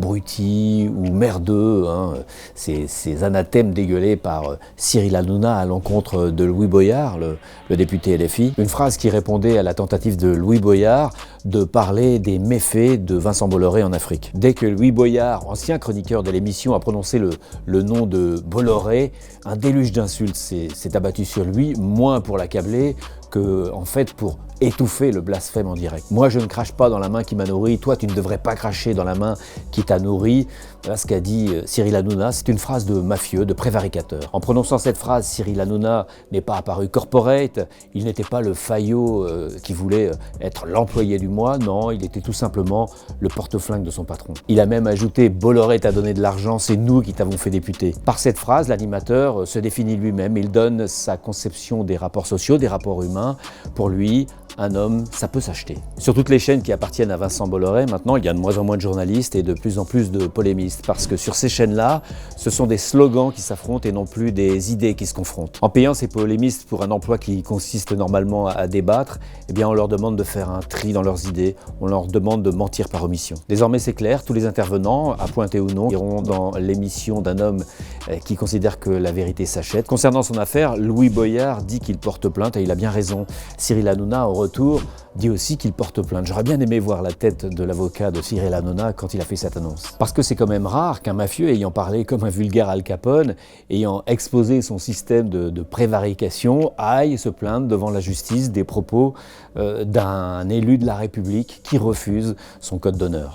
abruti ou merdeux, hein, ces anathèmes dégueulés par Cyril Hanouna à l'encontre de Louis Boyard, le député LFI. Une phrase qui répondait à la tentative de Louis Boyard de parler des méfaits de Vincent Bolloré en Afrique. Dès que Louis Boyard, ancien chroniqueur de l'émission, a prononcé le nom de Bolloré, un déluge d'insultes s'est abattu sur lui, moins pour l'accabler que, en fait, pour étouffer le blasphème en direct. Moi, je ne crache pas dans la main qui m'a nourri, toi, tu ne devrais pas cracher dans la main qui t'a nourri. Voilà ce qu'a dit Cyril Hanouna, c'est une phrase de mafieux, de prévaricateur. En prononçant cette phrase, Cyril Hanouna n'est pas apparu corporate, il n'était pas le faillot qui voulait être l'employé du mois, non, il était tout simplement le porte-flingue de son patron. Il a même ajouté « Bolloré t'a donné de l'argent, c'est nous qui t'avons fait députer ». Par cette phrase, l'animateur se définit lui-même, il donne sa conception des rapports sociaux, des rapports humains. Pour lui, un homme, ça peut s'acheter. Sur toutes les chaînes qui appartiennent à Vincent Bolloré, maintenant, il y a de moins en moins de journalistes et de plus en plus de polémistes, parce que sur ces chaînes-là, ce sont des slogans qui s'affrontent et non plus des idées qui se confrontent. En payant ces polémistes pour un emploi qui consiste normalement à débattre, eh bien, on leur demande de faire un tri dans leurs idées, on leur demande de mentir par omission. Désormais, c'est clair, tous les intervenants, à pointer ou non, iront dans l'émission d'un homme qui considère que la vérité s'achète. Concernant son affaire, Louis Boyard dit qu'il porte plainte et il a bien raison. Cyril Hanouna, au retour, dit aussi qu'il porte plainte. J'aurais bien aimé voir la tête de l'avocat de Cyril Hanouna quand il a fait cette annonce. Parce que c'est quand même rare qu'un mafieux ayant parlé comme un vulgaire Al Capone, ayant exposé son système de prévarication, aille se plaindre devant la justice des propos d'un élu de la République qui refuse son code d'honneur.